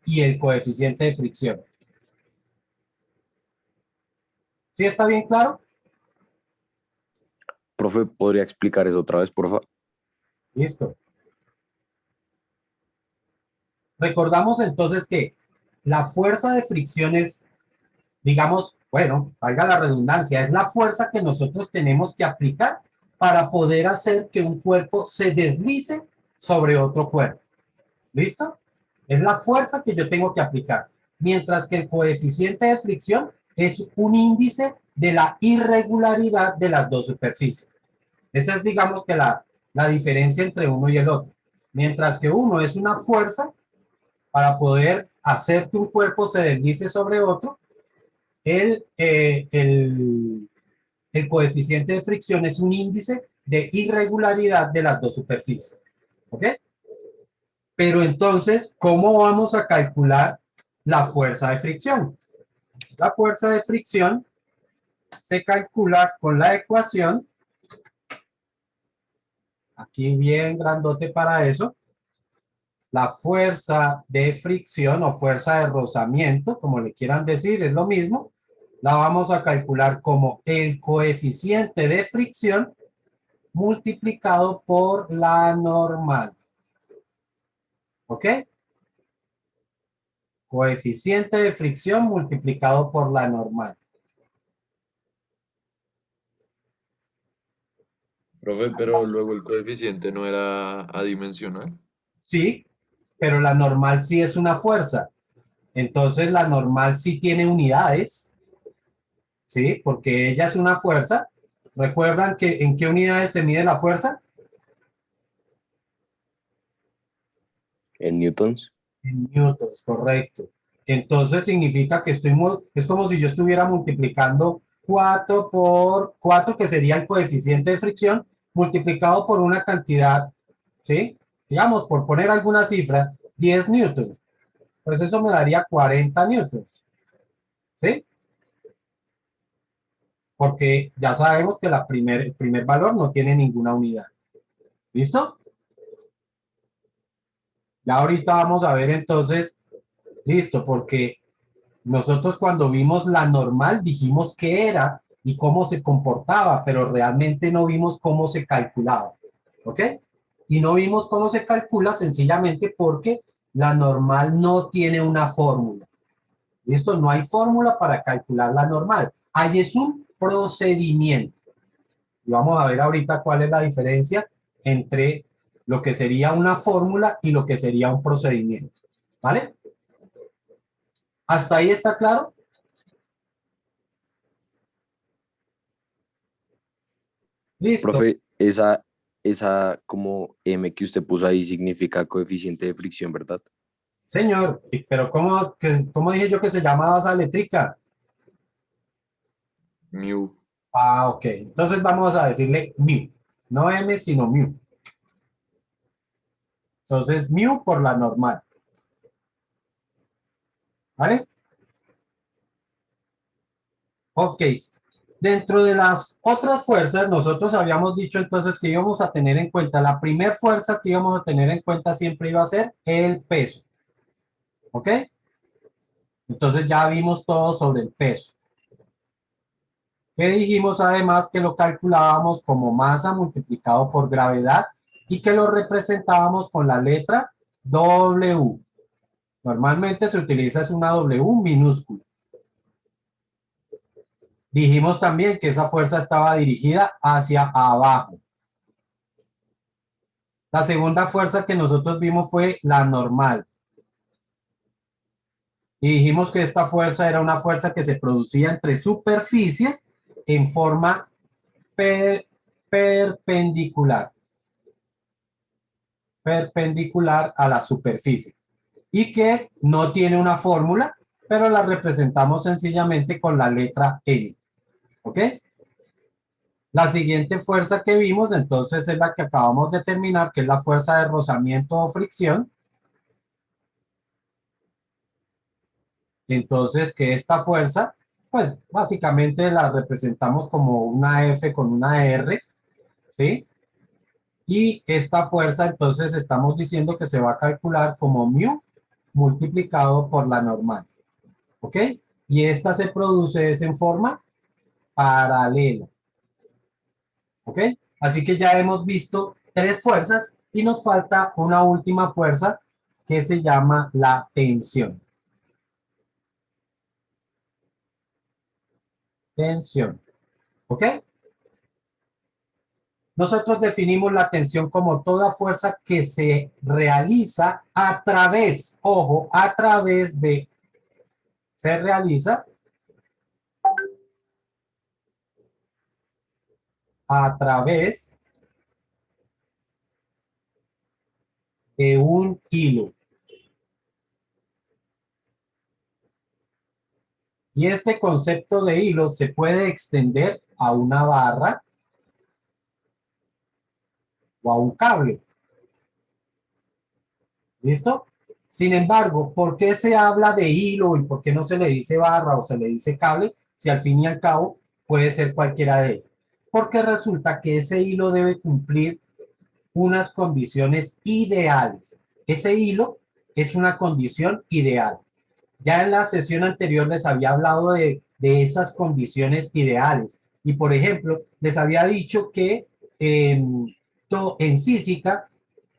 y el coeficiente de fricción. ¿Sí está bien claro? Profe, ¿podría explicar eso otra vez, por favor? Listo. Recordamos entonces que la fuerza de fricción es, digamos, bueno, valga la redundancia, es la fuerza que nosotros tenemos que aplicar para poder hacer que un cuerpo se deslice sobre otro cuerpo. ¿Listo? Es la fuerza que yo tengo que aplicar. Mientras que el coeficiente de fricción es un índice de la irregularidad de las dos superficies. Esa es, digamos, que la diferencia entre uno y el otro. Mientras que uno es una fuerza para poder hacer que un cuerpo se deslice sobre otro, el, eh, el, el coeficiente de fricción es un índice de irregularidad de las dos superficies. ¿Ok? Pero entonces, ¿cómo vamos a calcular la fuerza de fricción? La fuerza de fricción se calcula con la ecuación, aquí bien grandote para eso, la fuerza de fricción o fuerza de rozamiento, como le quieran decir, es lo mismo, la vamos a calcular como el coeficiente de fricción multiplicado por la normal. ¿Ok? Coeficiente de fricción multiplicado por la normal. Profe, pero luego el coeficiente no era adimensional. Sí, pero la normal sí es una fuerza. Entonces la normal sí tiene unidades, ¿sí? Porque ella es una fuerza. ¿Recuerdan que en qué unidades se mide la fuerza? En newtons. En newtons, correcto. Entonces significa que es como si yo estuviera multiplicando 4 por 4, que sería el coeficiente de fricción, multiplicado por una cantidad, ¿sí? Digamos, por poner alguna cifra, 10 newtons. Pues eso me daría 40 newtons, ¿sí? Porque ya sabemos que el primer valor no tiene ninguna unidad. ¿Listo? Ya ahorita vamos a ver entonces, listo, porque nosotros cuando vimos la normal dijimos qué era y cómo se comportaba, pero realmente no vimos cómo se calculaba. ¿Ok? Y no vimos cómo se calcula sencillamente porque la normal no tiene una fórmula. ¿Listo? No hay fórmula para calcular la normal. Ahí es un procedimiento. Y vamos a ver ahorita cuál es la diferencia entre lo que sería una fórmula y lo que sería un procedimiento. ¿Vale? ¿Hasta ahí está claro? Listo. Profe, esa como M que usted puso ahí significa coeficiente de fricción, ¿verdad? Señor, pero ¿cómo dije yo que se llamaba esa letrica? Mu. Ah, ok. Entonces vamos a decirle mu. No m, sino mu. Entonces, mu por la normal. ¿Vale? Ok. Dentro de las otras fuerzas, nosotros habíamos dicho entonces que íbamos a tener en cuenta, la primera fuerza que íbamos a tener en cuenta siempre iba a ser el peso. ¿Ok? Entonces ya vimos todo sobre el peso. Que dijimos además que lo calculábamos como masa multiplicado por gravedad y que lo representábamos con la letra W. Normalmente se utiliza es una W minúscula. Dijimos también que esa fuerza estaba dirigida hacia abajo. La segunda fuerza que nosotros vimos fue la normal. Y dijimos que esta fuerza era una fuerza que se producía entre superficies en forma per perpendicular. Perpendicular a la superficie. Y que no tiene una fórmula, pero la representamos sencillamente con la letra N. ¿Ok? La siguiente fuerza que vimos entonces es la que acabamos de terminar, que es la fuerza de rozamiento o fricción. Entonces, que esta fuerza, pues básicamente la representamos como una F con una R, ¿sí? Y esta fuerza entonces estamos diciendo que se va a calcular como mu multiplicado por la normal. ¿Ok? Y esta se produce es en forma paralela. ¿Ok? Así que ya hemos visto tres fuerzas y nos falta una última fuerza que se llama la tensión. Tensión. ¿Ok? Nosotros definimos la tensión como toda fuerza que se realiza a través, ojo, a través de, se realiza a través de un hilo. Y este concepto de hilo se puede extender a una barra o a un cable. ¿Listo? Sin embargo, ¿por qué se habla de hilo y por qué no se le dice barra o se le dice cable si al fin y al cabo puede ser cualquiera de ellos? Porque resulta que ese hilo debe cumplir unas condiciones ideales. Ese hilo es una condición ideal. Ya en la sesión anterior les había hablado de esas condiciones ideales. Y por ejemplo, les había dicho que en física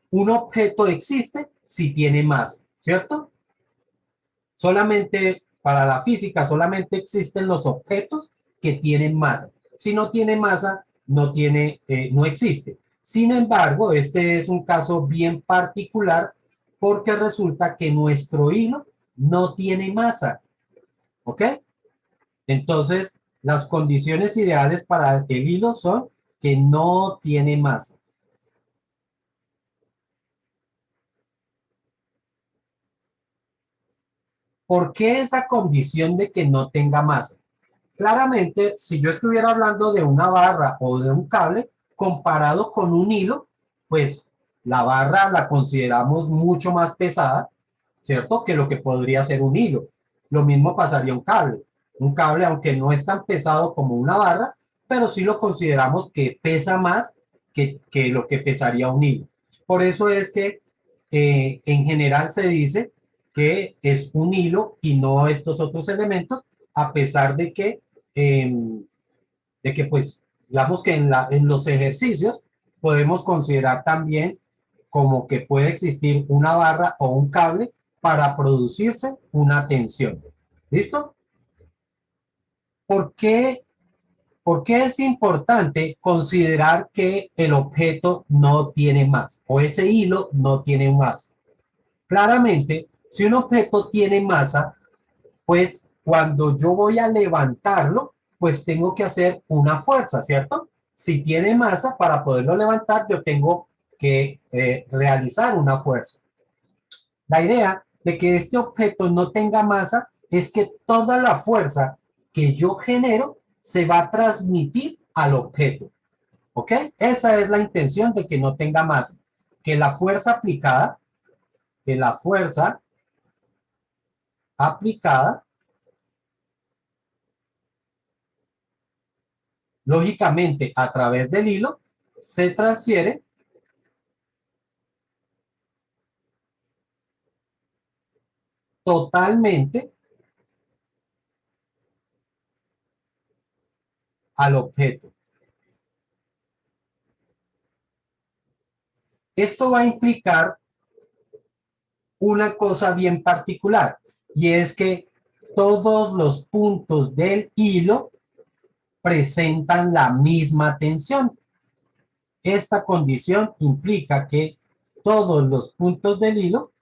un objeto existe si tiene masa, ¿cierto? Solamente para la física, solamente existen los objetos que tienen masa. Si no tiene masa, no existe. Sin embargo, este es un caso bien particular porque resulta que nuestro hilo no tiene masa, ¿ok? Entonces, las condiciones ideales para el hilo son que no tiene masa. ¿Por qué esa condición de que no tenga masa? Claramente, si yo estuviera hablando de una barra o de un cable, comparado con un hilo, pues la barra la consideramos mucho más pesada, ¿cierto? Que lo que podría ser un hilo. Lo mismo pasaría un cable. Un cable, aunque no es tan pesado como una barra, pero sí lo consideramos que pesa más que lo que pesaría un hilo. Por eso es que en general se dice que es un hilo y no estos otros elementos, a pesar de que pues, digamos que en los ejercicios podemos considerar también como que puede existir una barra o un cable para producirse una tensión. ¿Listo? ¿Por qué, ¿Por qué es importante considerar que el objeto no tiene masa o ese hilo no tiene masa? Claramente, si un objeto tiene masa, pues cuando yo voy a levantarlo, pues tengo que hacer una fuerza, ¿cierto? Si tiene masa, para poderlo levantar, yo tengo que realizar una fuerza. La idea de que este objeto no tenga masa es que toda la fuerza que yo genero se va a transmitir al objeto, ¿ok? Esa es la intención de que no tenga masa, que la fuerza aplicada, que la fuerza aplicada lógicamente a través del hilo se transfiere totalmente al objeto. Esto va a implicar una cosa bien particular y es que todos los puntos del hilo presentan la misma tensión. Esta condición implica que todos los puntos del hilo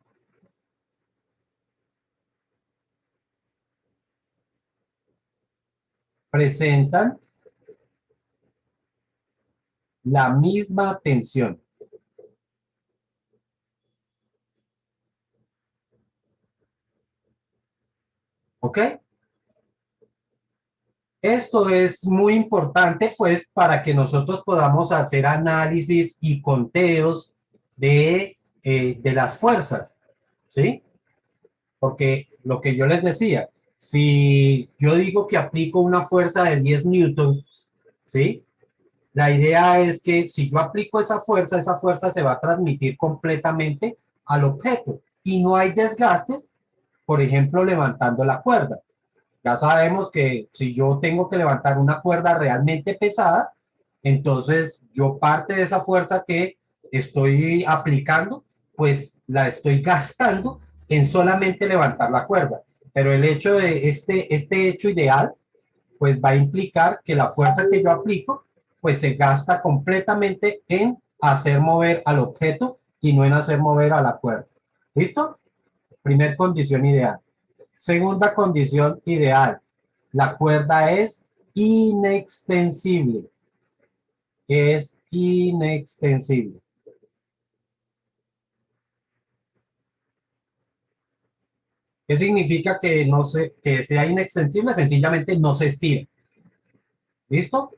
presentan la misma tensión. ¿Ok? Esto es muy importante, pues, para que nosotros podamos hacer análisis y conteos de las fuerzas, ¿sí? Porque lo que yo les decía, si yo digo que aplico una fuerza de 10 newtons, ¿sí? La idea es que si yo aplico esa fuerza se va a transmitir completamente al objeto. y no hay desgastes, por ejemplo, levantando la cuerda. Ya sabemos que si yo tengo que levantar una cuerda realmente pesada, entonces yo parte de esa fuerza que estoy aplicando, pues la estoy gastando en solamente levantar la cuerda. Pero el hecho de este hecho ideal, pues va a implicar que la fuerza que yo aplico, pues se gasta completamente en hacer mover al objeto y no en hacer mover a la cuerda. ¿Listo? Primer condición ideal. Segunda condición ideal. La cuerda es inextensible. Es inextensible. ¿Qué significa que no se, que sea inextensible? Sencillamente no se estira. ¿Listo?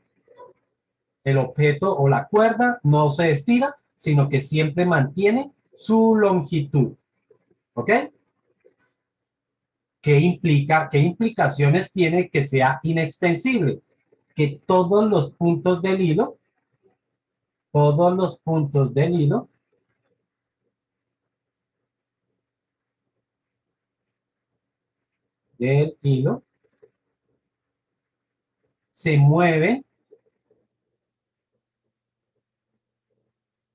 El objeto o la cuerda no se estira, sino que siempre mantiene su longitud. ¿Ok? ¿Qué implica? ¿Qué implicaciones tiene que sea inextensible? Que todos los puntos del hilo se mueven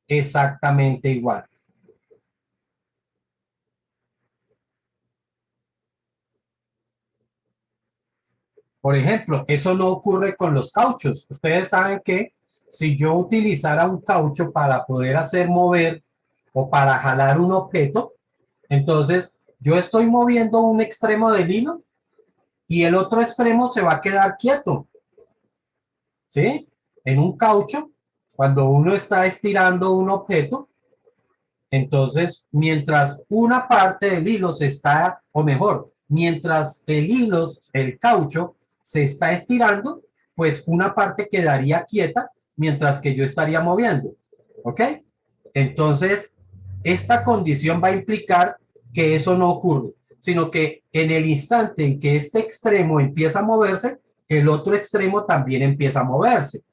exactamente igual. Por ejemplo, eso no ocurre con los cauchos. Ustedes saben que si yo utilizara un caucho para poder hacer mover o para jalar un objeto, entonces yo estoy moviendo un extremo del hilo y el otro extremo se va a quedar quieto. ¿Sí? En un caucho, cuando uno está estirando un objeto, entonces mientras una parte del hilo se está, o mejor, mientras el hilo, el caucho, se está estirando, pues una parte quedaría quieta mientras que yo estaría moviendo. ¿Ok? Entonces, esta condición va a implicar que eso no ocurre, sino que en el instante en que este extremo empieza a moverse, el otro extremo también empieza a moverse.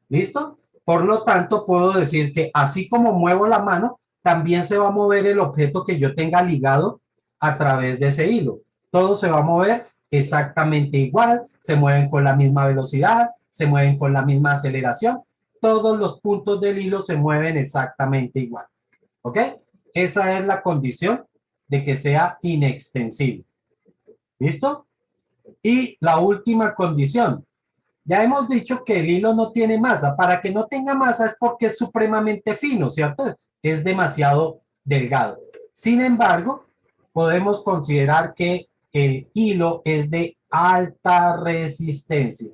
¿Listo? Por lo tanto, puedo decir que así como muevo la mano, también se va a mover el objeto que yo tenga ligado a través de ese hilo. Todo se va a mover exactamente igual, se mueven con la misma velocidad, se mueven con la misma aceleración. Todos los puntos del hilo se mueven exactamente igual. ¿Ok? Esa es la condición de que sea inextensible. ¿Listo? Y la última condición. Ya hemos dicho que el hilo no tiene masa. Para que no tenga masa es porque es supremamente fino, ¿cierto? Es demasiado delgado. Sin embargo, podemos considerar que el hilo es de alta resistencia.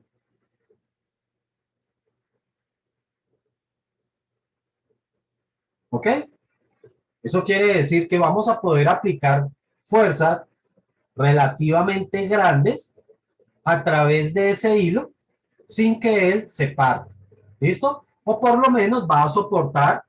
¿Ok? Eso quiere decir que vamos a poder aplicar fuerzas relativamente grandes a través de ese hilo sin que él se parta. ¿Listo? O por lo menos va a soportar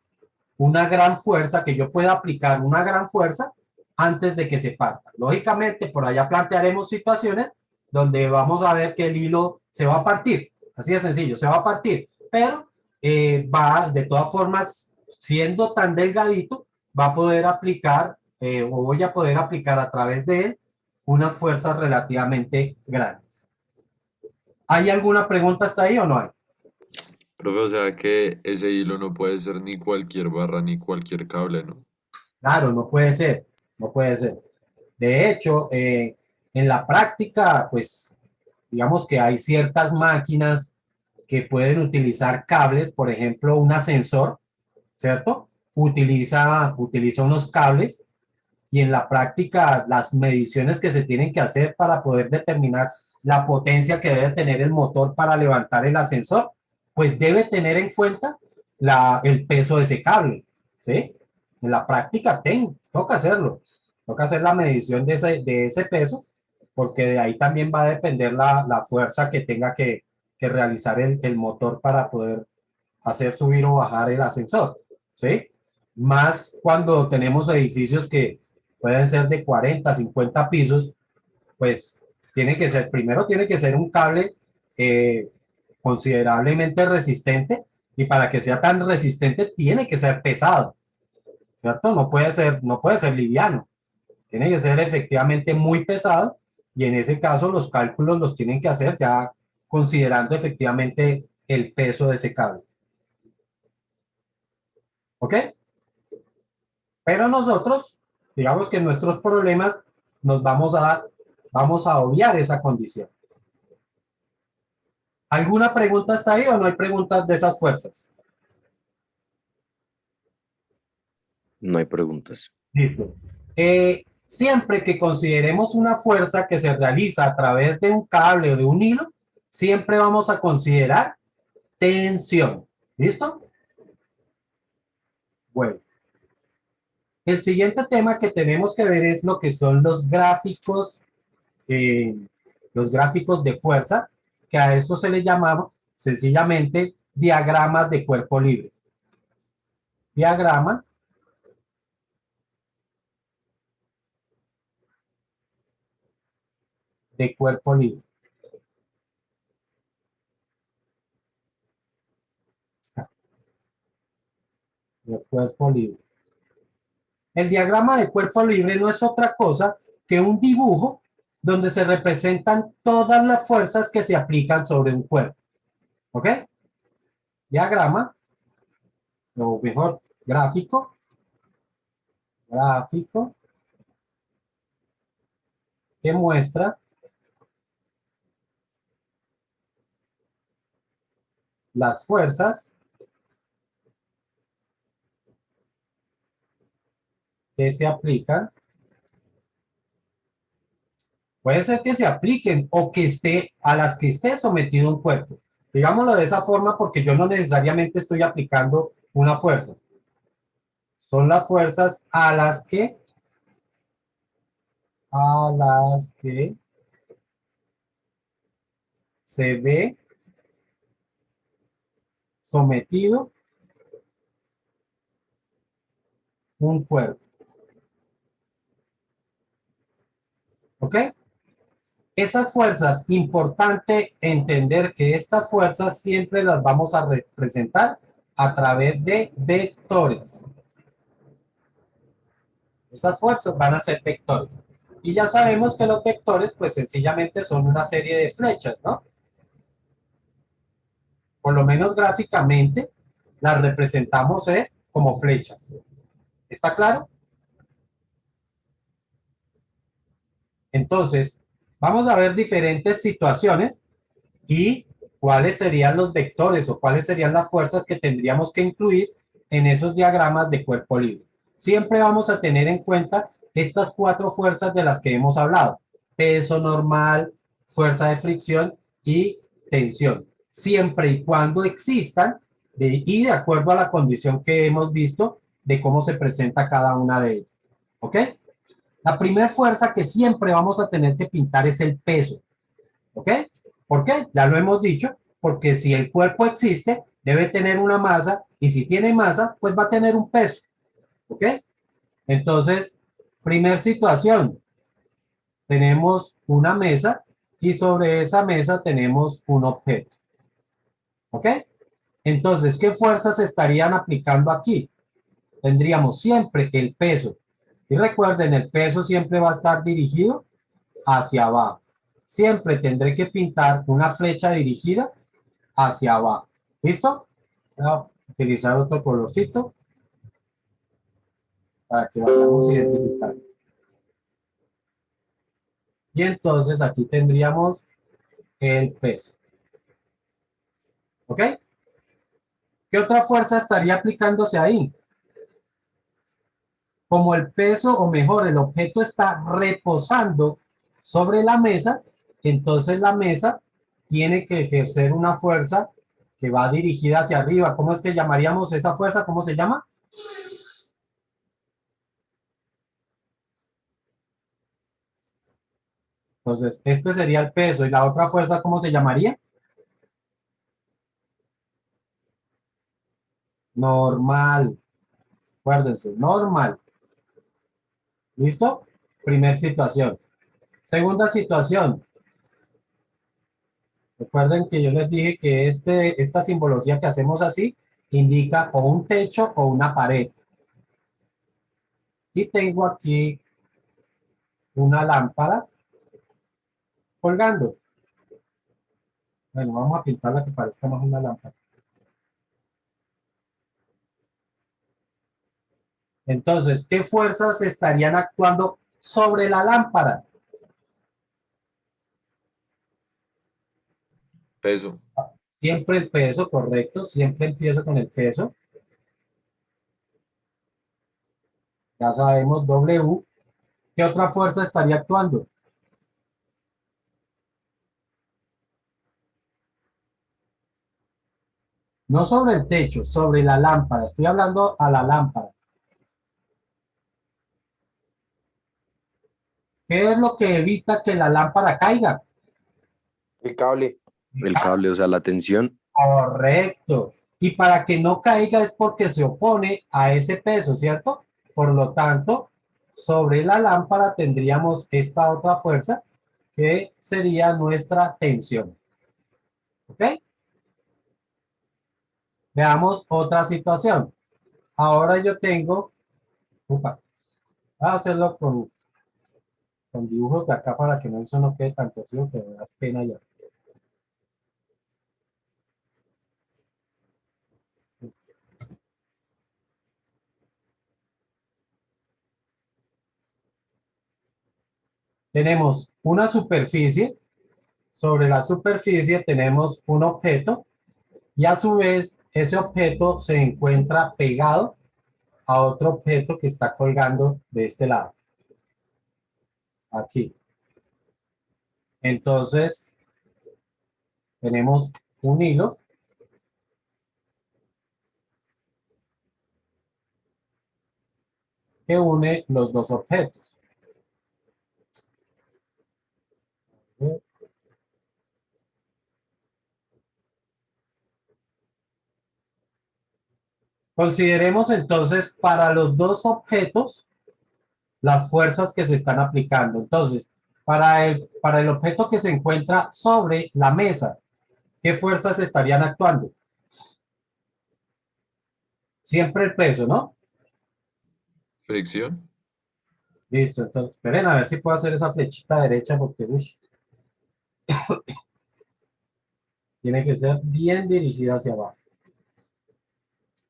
una gran fuerza, que yo pueda aplicar una gran fuerza antes de que se parta. Lógicamente, por allá plantearemos situaciones donde vamos a ver que el hilo se va a partir. Así de sencillo, se va a partir. Pero va, de todas formas, siendo tan delgadito, va a poder aplicar, o voy a poder aplicar a través de él, unas fuerzas relativamente grandes. ¿Hay alguna pregunta hasta ahí o no hay? Profe, o sea que ese hilo no puede ser ni cualquier barra ni cualquier cable, ¿no? Claro, no puede ser, no puede ser. De hecho, en la práctica, pues, digamos que hay ciertas máquinas que pueden utilizar cables, por ejemplo, un ascensor, ¿cierto? Utiliza unos cables y en la práctica las mediciones que se tienen que hacer para poder determinar la potencia que debe tener el motor para levantar el ascensor, pues debe tener en cuenta el peso de ese cable, ¿sí? En la práctica toca hacerlo, toca hacer la medición de ese peso, porque de ahí también va a depender la fuerza que tenga que realizar el motor para poder hacer subir o bajar el ascensor, ¿sí? Más cuando tenemos edificios que pueden ser de 40, 50 pisos, pues primero tiene que ser un cable eh, considerablemente resistente, y para que sea tan resistente tiene que ser pesado, ¿cierto? No puede ser liviano. Tiene que ser efectivamente muy pesado y en ese caso los cálculos los tienen que hacer ya considerando efectivamente el peso de ese cable. ¿Ok? Pero nosotros, digamos que en nuestros problemas nos vamos a obviar esa condición. ¿Alguna pregunta está ahí o no hay preguntas de esas fuerzas? No hay preguntas. Listo. Siempre que consideremos una fuerza que se realiza a través de un cable o de un hilo, siempre vamos a considerar tensión. ¿Listo? Bueno, el siguiente tema que tenemos que ver es lo que son los gráficos de fuerza, que a eso se le llamaba sencillamente diagramas de cuerpo libre. Diagrama de cuerpo libre. De cuerpo libre. El diagrama de cuerpo libre no es otra cosa que un dibujo donde se representan todas las fuerzas que se aplican sobre un cuerpo. ¿Ok? Diagrama, o mejor, gráfico, que muestra las fuerzas que se aplican. Puede ser que se apliquen o que a las que esté sometido un cuerpo. Digámoslo de esa forma porque yo no necesariamente estoy aplicando una fuerza. Son las fuerzas a las que se ve sometido un cuerpo. ¿Ok? Esas fuerzas, importante entender que estas fuerzas siempre las vamos a representar a través de vectores. Esas fuerzas van a ser vectores. Y ya sabemos que los vectores, pues sencillamente son una serie de flechas, ¿no? Por lo menos gráficamente, las representamos es como flechas. ¿Está claro? Entonces, vamos a ver diferentes situaciones y cuáles serían los vectores o cuáles serían las fuerzas que tendríamos que incluir en esos diagramas de cuerpo libre. Siempre vamos a tener en cuenta estas 4 fuerzas de las que hemos hablado: peso normal, fuerza de fricción y tensión. Siempre y cuando existan y de acuerdo a la condición que hemos visto de cómo se presenta cada una de ellas. ¿Ok? La primera fuerza que siempre vamos a tener que pintar es el peso. ¿Ok? ¿Por qué? Ya lo hemos dicho, porque si el cuerpo existe, debe tener una masa, y si tiene masa, pues va a tener un peso. ¿Ok? Entonces, primer situación, tenemos una mesa y sobre esa mesa tenemos un objeto. ¿Ok? Entonces, ¿qué fuerzas estarían aplicando aquí? Tendríamos siempre el peso. Y recuerden, el peso siempre va a estar dirigido hacia abajo. Siempre tendré que pintar una flecha dirigida hacia abajo. ¿Listo? Voy a utilizar otro colorcito para que vayamos identificando. Y entonces aquí tendríamos el peso. ¿Ok? ¿Qué otra fuerza estaría aplicándose ahí? Como el peso, o mejor, el objeto está reposando sobre la mesa, entonces la mesa tiene que ejercer una fuerza que va dirigida hacia arriba. ¿Cómo es que llamaríamos esa fuerza? ¿Cómo se llama? Entonces, este sería el peso. ¿Y la otra fuerza cómo se llamaría? Normal. Acuérdense, normal. ¿Listo? Primer situación. Segunda situación. Recuerden que yo les dije que esta simbología que hacemos así indica o un techo o una pared. Y tengo aquí una lámpara colgando. Bueno, vamos a pintarla que parezca más una lámpara. Entonces, ¿qué fuerzas estarían actuando sobre la lámpara? Peso. Siempre el peso, correcto. Siempre empiezo con el peso. Ya sabemos, W. ¿Qué otra fuerza estaría actuando? No sobre el techo, sobre la lámpara. Estoy hablando a la lámpara. ¿Qué es lo que evita que la lámpara caiga? El cable. El cable, o sea, la tensión. Correcto. Y para que no caiga es porque se opone a ese peso, ¿cierto? Por lo tanto, sobre la lámpara tendríamos esta otra fuerza que sería nuestra tensión. ¿Ok? Veamos otra situación. Ahora yo tengo, upa, voy a hacerlo con dibujos de acá para que no eso no quede tan torcido que me das pena ya. Tenemos una superficie, sobre la superficie tenemos un objeto y a su vez ese objeto se encuentra pegado a otro objeto que está colgando de este lado, aquí. Entonces, tenemos un hilo que une los dos objetos. Consideremos entonces para los dos objetos las fuerzas que se están aplicando. Entonces, para el objeto que se encuentra sobre la mesa, ¿qué fuerzas estarían actuando? Siempre el peso, ¿no? Fricción. Listo, entonces, esperen a ver si puedo hacer esa flechita derecha porque uy, tiene que ser bien dirigida hacia abajo.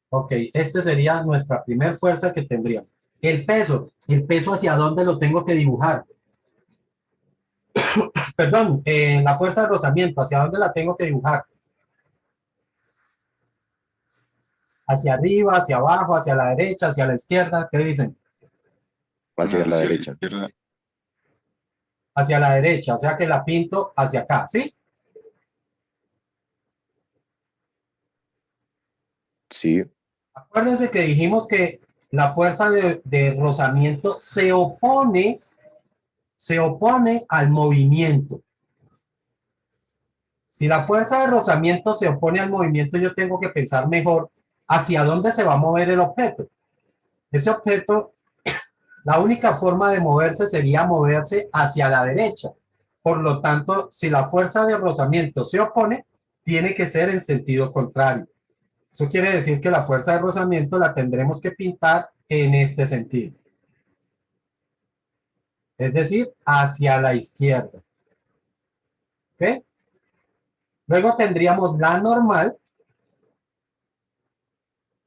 Ok, esta sería nuestra primer fuerza que tendríamos. El peso hacia dónde lo tengo que dibujar. Perdón, la fuerza de rozamiento, ¿hacia dónde la tengo que dibujar? Hacia arriba, hacia abajo, hacia la derecha, hacia la izquierda, ¿qué dicen? Hacia la Hacia la derecha. izquierda. Hacia la derecha, o sea que la pinto hacia acá, ¿sí? Sí, Acuérdense que dijimos que la fuerza de rozamiento se opone al movimiento. Si la fuerza de rozamiento se opone al movimiento, yo tengo que pensar mejor hacia dónde se va a mover el objeto. Ese objeto, la única forma de moverse sería moverse hacia la derecha. Por lo tanto, si la fuerza de rozamiento se opone, tiene que ser en sentido contrario. Eso quiere decir que la fuerza de rozamiento la tendremos que pintar en este sentido. Es decir, hacia la izquierda. ¿Ok? Luego tendríamos la normal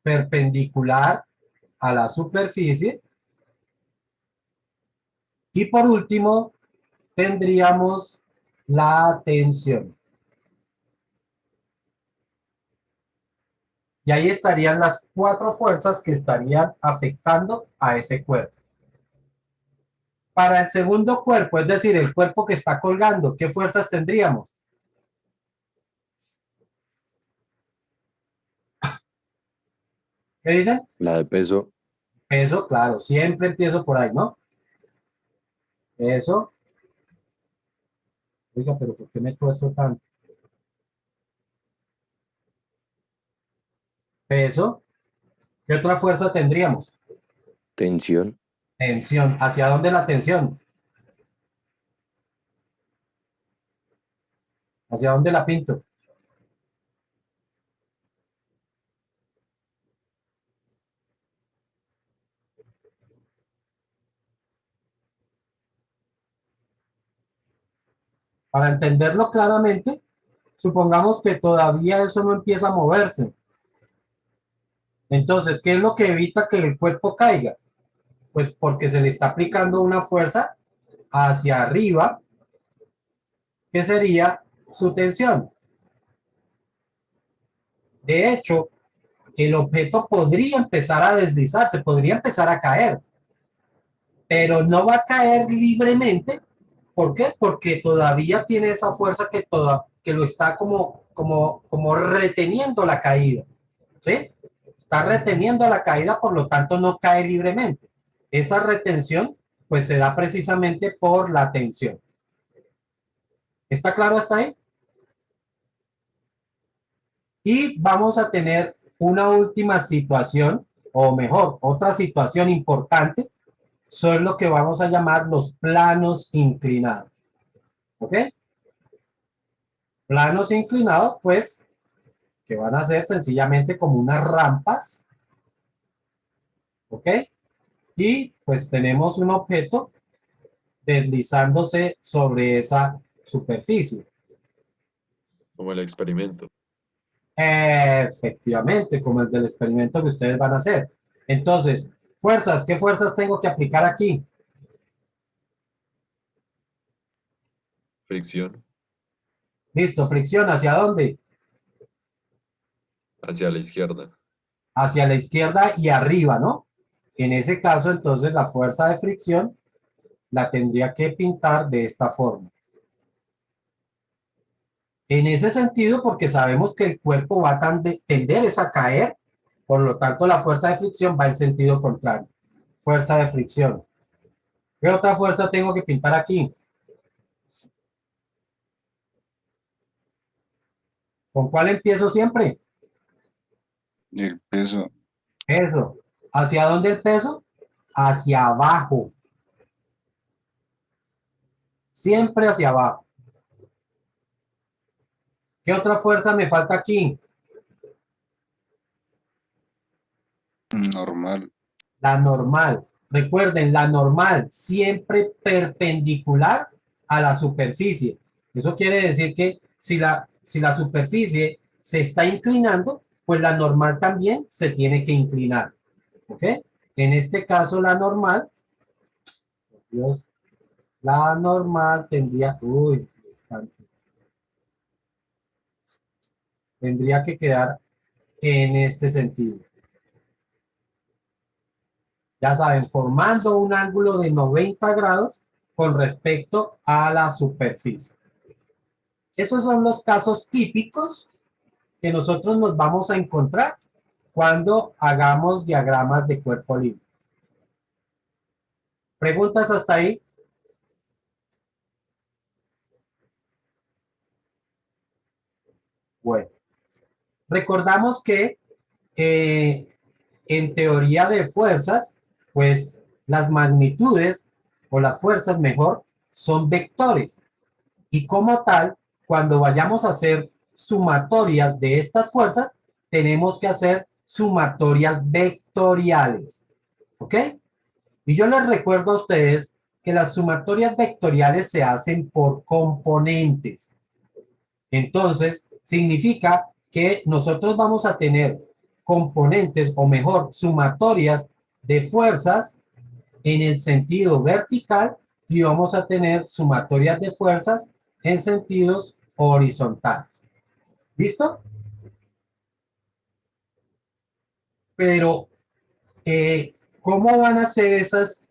perpendicular a la superficie. Y por último, tendríamos la tensión. Y ahí estarían las cuatro fuerzas que estarían afectando a ese cuerpo. Para el segundo cuerpo, es decir, el cuerpo que está colgando, ¿qué fuerzas tendríamos? ¿Qué dicen? la de peso. Peso, claro, siempre empiezo por ahí, ¿no? Eso. Oiga, pero ¿por qué me cuesta tanto? Peso. ¿Qué otra fuerza tendríamos? Tensión. Tensión. ¿Hacia dónde la tensión? ¿Hacia dónde la pinto? Para entenderlo claramente, supongamos que todavía eso no empieza a moverse. Entonces, ¿qué es lo que evita que el cuerpo caiga? Pues porque se le está aplicando una fuerza hacia arriba, que sería su tensión. De hecho, el objeto podría empezar a deslizarse, podría empezar a caer, pero no va a caer libremente. ¿Por qué? Porque todavía tiene esa fuerza que lo está como reteniendo la caída. ¿Sí? Está reteniendo la caída, por lo tanto no cae libremente. Esa retención pues se da precisamente por la tensión. ¿Está claro hasta ahí? Y vamos a tener una última situación, o mejor, otra situación importante, son lo que vamos a llamar los planos inclinados. ¿Ok? Planos inclinados, pues, que van a ser sencillamente como unas rampas. ¿Ok? Y pues tenemos un objeto deslizándose sobre esa superficie. Como el experimento. Efectivamente, como el del experimento que ustedes van a hacer. Entonces, fuerzas, ¿qué fuerzas tengo que aplicar aquí? Fricción Listo, fricción, ¿hacia dónde? hacia la izquierda. Hacia la izquierda y arriba, ¿no? En ese caso, entonces, la fuerza de fricción la tendría que pintar de esta forma. En ese sentido, porque sabemos que el cuerpo va a tender es a caer, por lo tanto, la fuerza de fricción va en sentido contrario. Fuerza de fricción. ¿Qué otra fuerza tengo que pintar aquí? ¿Con cuál empiezo siempre? El peso. Eso. ¿Hacia dónde el peso? Hacia abajo. Siempre hacia abajo. ¿Qué otra fuerza me falta aquí? Normal. La normal. Recuerden, la normal siempre perpendicular a la superficie. Eso quiere decir que si la superficie se está inclinando, pues la normal también se tiene que inclinar. ¿Ok? En este caso, la normal, Dios, la normal tendría que quedar en este sentido. Ya saben, formando un ángulo de 90 grados con respecto a la superficie. Esos son los casos típicos que nosotros nos vamos a encontrar cuando hagamos diagramas de cuerpo libre. ¿Preguntas hasta ahí? Bueno, recordamos que en teoría de fuerzas, pues las magnitudes o las fuerzas mejor son vectores. Y como tal, cuando vayamos a hacer sumatorias de estas fuerzas, tenemos que hacer sumatorias vectoriales. ¿Ok? Y yo les recuerdo a ustedes que las sumatorias vectoriales se hacen por componentes. Entonces, significa que nosotros vamos a tener componentes, o mejor, sumatorias de fuerzas en el sentido vertical y vamos a tener sumatorias de fuerzas en sentidos horizontales. ¿Listo? Pero, ¿cómo van a ser esas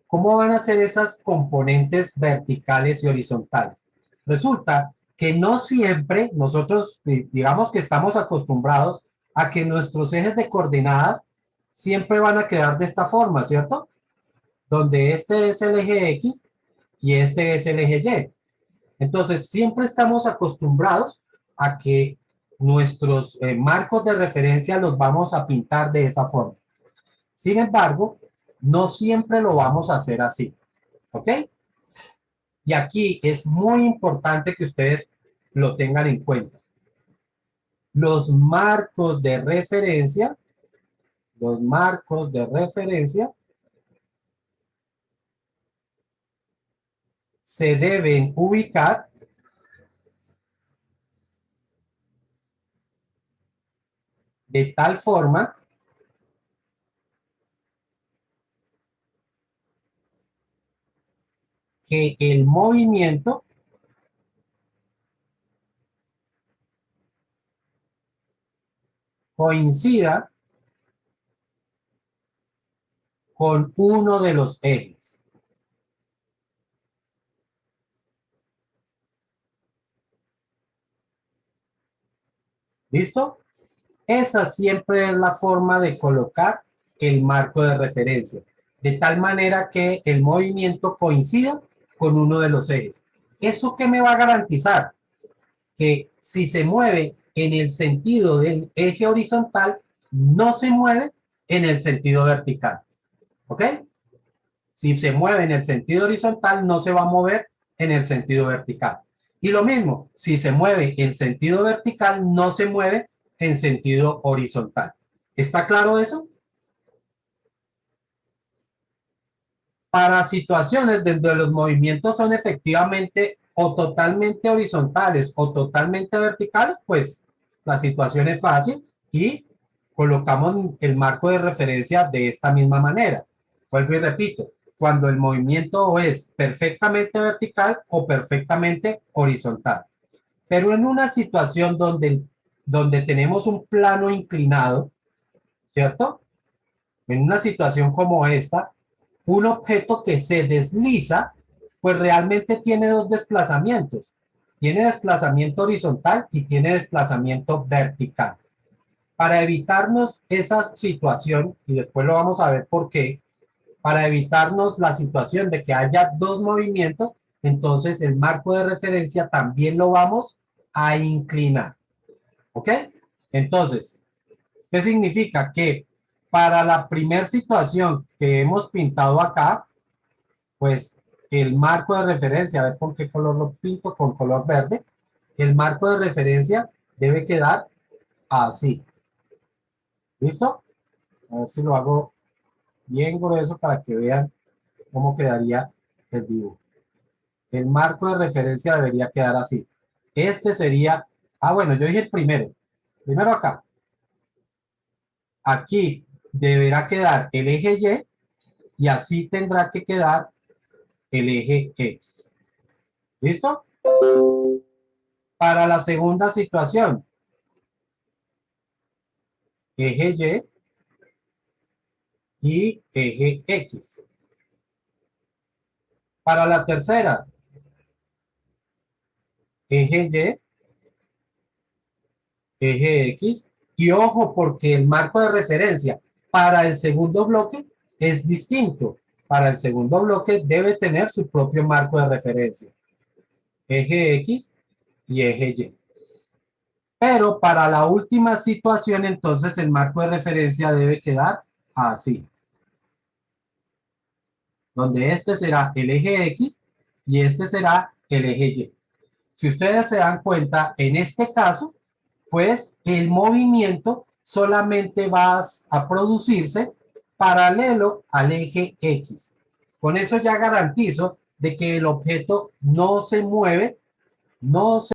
componentes verticales y horizontales? Resulta que no siempre nosotros, digamos que estamos acostumbrados a que nuestros ejes de coordenadas siempre van a quedar de esta forma, ¿cierto? Donde este es el eje X y este es el eje Y. Entonces, siempre estamos acostumbrados a que nuestros marcos de referencia los vamos a pintar de esa forma. Sin embargo, no siempre lo vamos a hacer así. ¿Ok? Y aquí es muy importante que ustedes lo tengan en cuenta. Los marcos de referencia se deben ubicar de tal forma que el movimiento coincida con uno de los ejes. ¿Listo? Esa siempre es la forma de colocar el marco de referencia, de tal manera que el movimiento coincida con uno de los ejes. ¿Eso qué me va a garantizar? Que si se mueve en el sentido del eje horizontal, no se mueve en el sentido vertical. ¿Ok? Si se mueve en el sentido horizontal, no se va a mover en el sentido vertical. Y lo mismo, si se mueve en sentido vertical, no se mueve en sentido horizontal. ¿Está claro eso? Para situaciones donde los movimientos son efectivamente o totalmente horizontales o totalmente verticales, pues la situación es fácil y colocamos el marco de referencia de esta misma manera. Vuelvo y repito, cuando el movimiento es perfectamente vertical o perfectamente horizontal. Pero en una situación donde tenemos un plano inclinado, ¿cierto? En una situación como esta, un objeto que se desliza, pues realmente tiene dos desplazamientos. Tiene desplazamiento horizontal y tiene desplazamiento vertical. Para evitarnos esa situación, y después lo vamos a ver por qué, para evitarnos la situación de que haya dos movimientos, entonces el marco de referencia también lo vamos a inclinar. ¿Ok? Entonces, ¿qué significa? Que para la primera situación que hemos pintado acá, pues el marco de referencia, a ver con qué color lo pinto, con color verde, el marco de referencia debe quedar así. ¿Listo? A ver si lo hago bien grueso para que vean cómo quedaría el dibujo. El marco de referencia debería quedar así. Este sería, bueno, yo dije el primero. Primero acá. Aquí deberá quedar el eje Y así tendrá que quedar el eje X. ¿Listo? Para la segunda situación, eje Y eje X. Para la tercera, eje eje X. Y ojo, porque el marco de referencia para el segundo bloque es distinto. Para el segundo bloque debe tener su propio marco de referencia. Eje X y eje Y. Pero para la última situación, entonces el marco de referencia debe quedar así. Donde este será el eje X y este será el eje Y. Si ustedes se dan cuenta, en este caso, pues el movimiento solamente va a producirse paralelo al eje X. Con eso ya garantizo de que el objeto no se mueve, no se